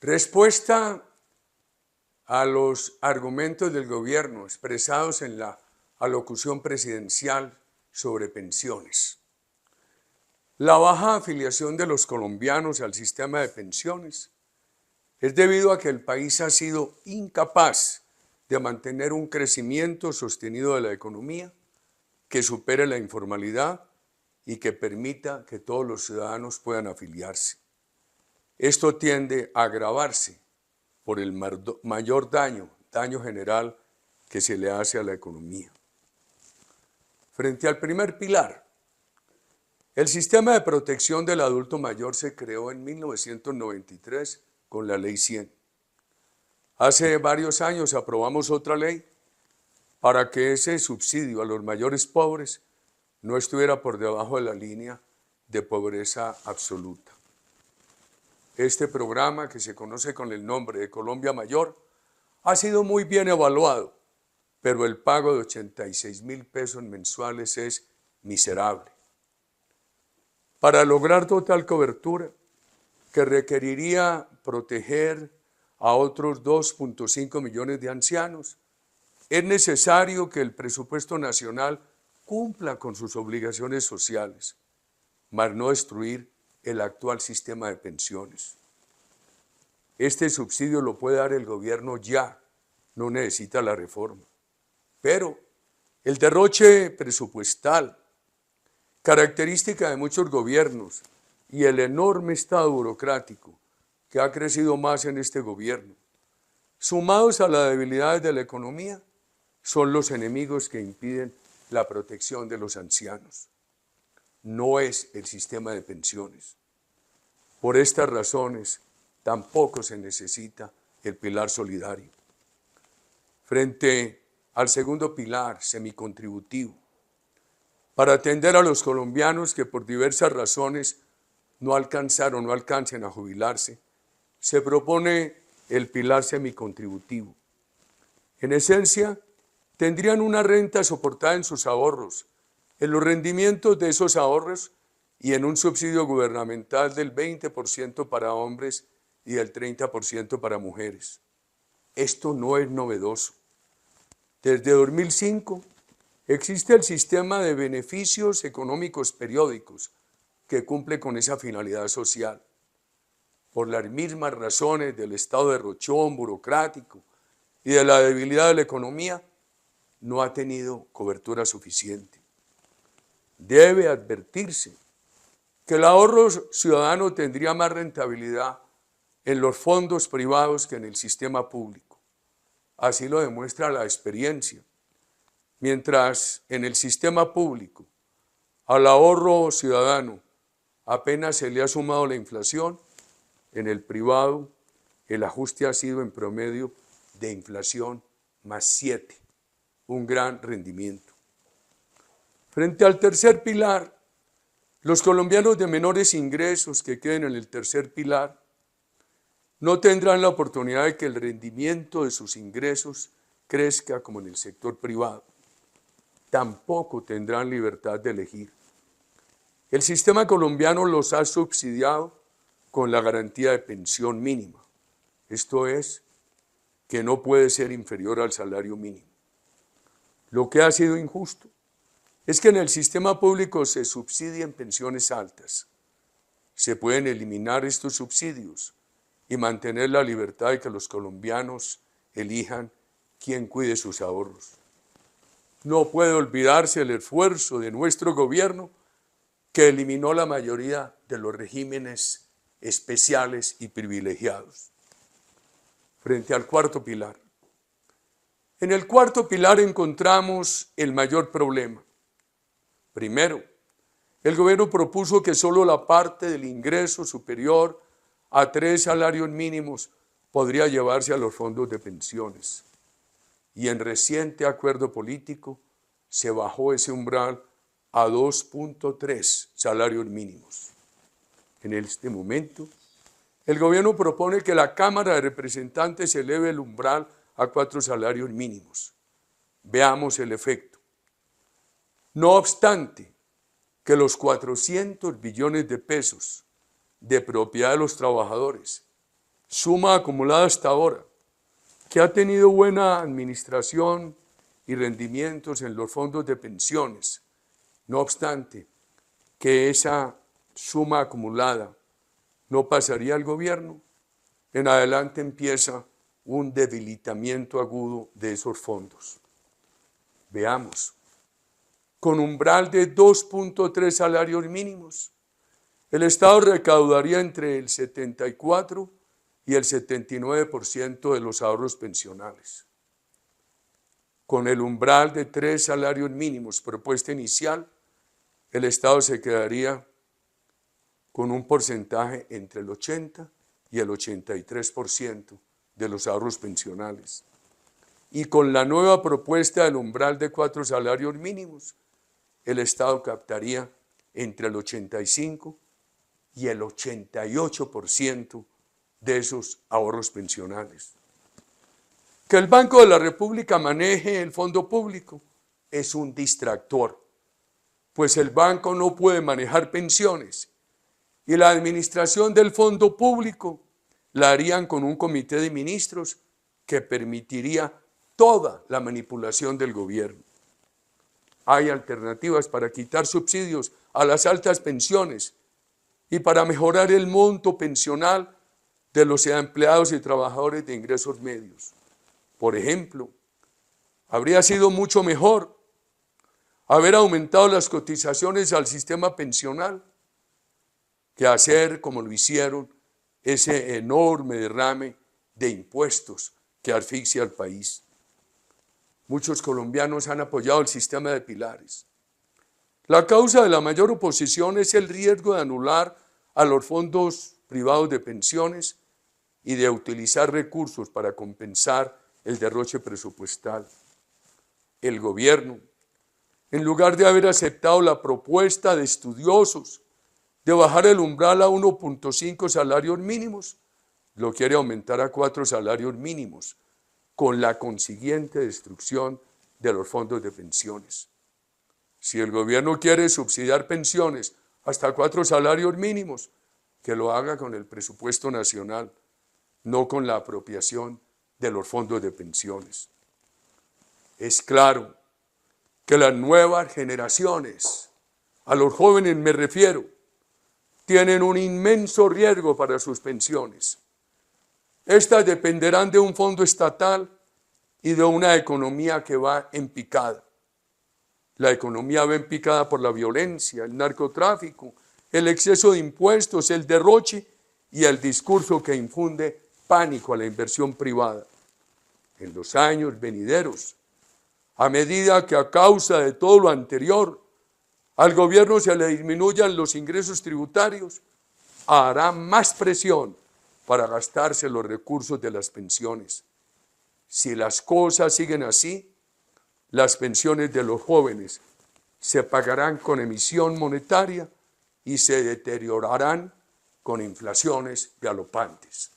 Respuesta a los argumentos del gobierno expresados en la alocución presidencial sobre pensiones. La baja afiliación de los colombianos al sistema de pensiones es debido a que el país ha sido incapaz de mantener un crecimiento sostenido de la economía que supere la informalidad y que permita que todos los ciudadanos puedan afiliarse. Esto tiende a agravarse por el mayor daño general que se le hace a la economía. Frente al primer pilar, el sistema de protección del adulto mayor se creó en 1993 con la Ley 100. Hace varios años aprobamos otra ley para que ese subsidio a los mayores pobres no estuviera por debajo de la línea de pobreza absoluta. Este programa, que se conoce con el nombre de Colombia Mayor, ha sido muy bien evaluado, pero el pago de 86.000 pesos mensuales es miserable. Para lograr total cobertura, que requeriría proteger a otros 2.5 millones de ancianos, es necesario que el presupuesto nacional cumpla con sus obligaciones sociales, mas no destruir el actual sistema de pensiones. Este subsidio lo puede dar el gobierno ya, no necesita la reforma. Pero el derroche presupuestal, característica de muchos gobiernos, y el enorme estado burocrático que ha crecido más en este gobierno, sumados a las debilidades de la economía, son los enemigos que impiden la protección de los ancianos. No es el sistema de pensiones. Por estas razones, tampoco se necesita el pilar solidario. Frente al segundo pilar, semicontributivo, para atender a los colombianos que por diversas razones no alcancen a jubilarse, se propone el pilar semicontributivo. En esencia, tendrían una renta soportada en sus ahorros, en los rendimientos de esos ahorros y en un subsidio gubernamental del 20% para hombres y del 30% para mujeres. Esto no es novedoso. Desde 2005 existe el sistema de beneficios económicos periódicos que cumple con esa finalidad social. Por las mismas razones del estado derrochón burocrático y de la debilidad de la economía, no ha tenido cobertura suficiente. Debe advertirse que el ahorro ciudadano tendría más rentabilidad en los fondos privados que en el sistema público. Así lo demuestra la experiencia. Mientras en el sistema público al ahorro ciudadano apenas se le ha sumado la inflación, en el privado el ajuste ha sido en promedio de inflación más 7, un gran rendimiento. Frente al tercer pilar, los colombianos de menores ingresos que queden en el tercer pilar no tendrán la oportunidad de que el rendimiento de sus ingresos crezca como en el sector privado. Tampoco tendrán libertad de elegir. El sistema colombiano los ha subsidiado con la garantía de pensión mínima. Esto es, que no puede ser inferior al salario mínimo. Lo que ha sido injusto es que en el sistema público se subsidien pensiones altas. Se pueden eliminar estos subsidios y mantener la libertad de que los colombianos elijan quién cuide sus ahorros. No puede olvidarse el esfuerzo de nuestro gobierno que eliminó la mayoría de los regímenes especiales y privilegiados. Frente al cuarto pilar. En el cuarto pilar encontramos el mayor problema. Primero, el gobierno propuso que solo la parte del ingreso superior a 3 salarios mínimos podría llevarse a los fondos de pensiones. Y en reciente acuerdo político se bajó ese umbral a 2.3 salarios mínimos. En este momento, el gobierno propone que la Cámara de Representantes eleve el umbral a 4 salarios mínimos. Veamos el efecto. No obstante que los 400 billones de pesos de propiedad de los trabajadores suma acumulada hasta ahora, que ha tenido buena administración y rendimientos en los fondos de pensiones. No obstante, que esa suma acumulada no pasaría al gobierno, en adelante empieza un debilitamiento agudo de esos fondos. Veamos, con umbral de 2.3 salarios mínimos, el Estado recaudaría entre el 74 y el 79% de los ahorros pensionales. Con el umbral de 3 salarios mínimos propuesta inicial, el Estado se quedaría con un porcentaje entre el 80 y el 83% de los ahorros pensionales. Y con la nueva propuesta del umbral de 4 salarios mínimos, el Estado captaría entre el 85 y el 88% de esos ahorros pensionales. Que el Banco de la República maneje el fondo público es un distractor, pues el banco no puede manejar pensiones y la administración del fondo público la harían con un comité de ministros que permitiría toda la manipulación del gobierno. Hay alternativas para quitar subsidios a las altas pensiones y para mejorar el monto pensional de los empleados y trabajadores de ingresos medios. Por ejemplo, habría sido mucho mejor haber aumentado las cotizaciones al sistema pensional que hacer, como lo hicieron, ese enorme derrame de impuestos que asfixia al país. Muchos colombianos han apoyado el sistema de pilares. La causa de la mayor oposición es el riesgo de anular a los fondos privados de pensiones y de utilizar recursos para compensar el derroche presupuestal. El gobierno, en lugar de haber aceptado la propuesta de estudiosos de bajar el umbral a 1.5 salarios mínimos, lo quiere aumentar a 4 salarios mínimos, con la consiguiente destrucción de los fondos de pensiones. Si el gobierno quiere subsidiar pensiones hasta 4 salarios mínimos, que lo haga con el presupuesto nacional, no con la apropiación de los fondos de pensiones. Es claro que las nuevas generaciones, a los jóvenes me refiero, tienen un inmenso riesgo para sus pensiones. Estas dependerán de un fondo estatal y de una economía que va en picada. La economía va en picada por la violencia, el narcotráfico, el exceso de impuestos, el derroche y el discurso que infunde pánico a la inversión privada. En los años venideros, a medida que a causa de todo lo anterior, al gobierno se le disminuyan los ingresos tributarios, hará más presión para gastarse los recursos de las pensiones. Si las cosas siguen así, las pensiones de los jóvenes se pagarán con emisión monetaria y se deteriorarán con inflaciones galopantes.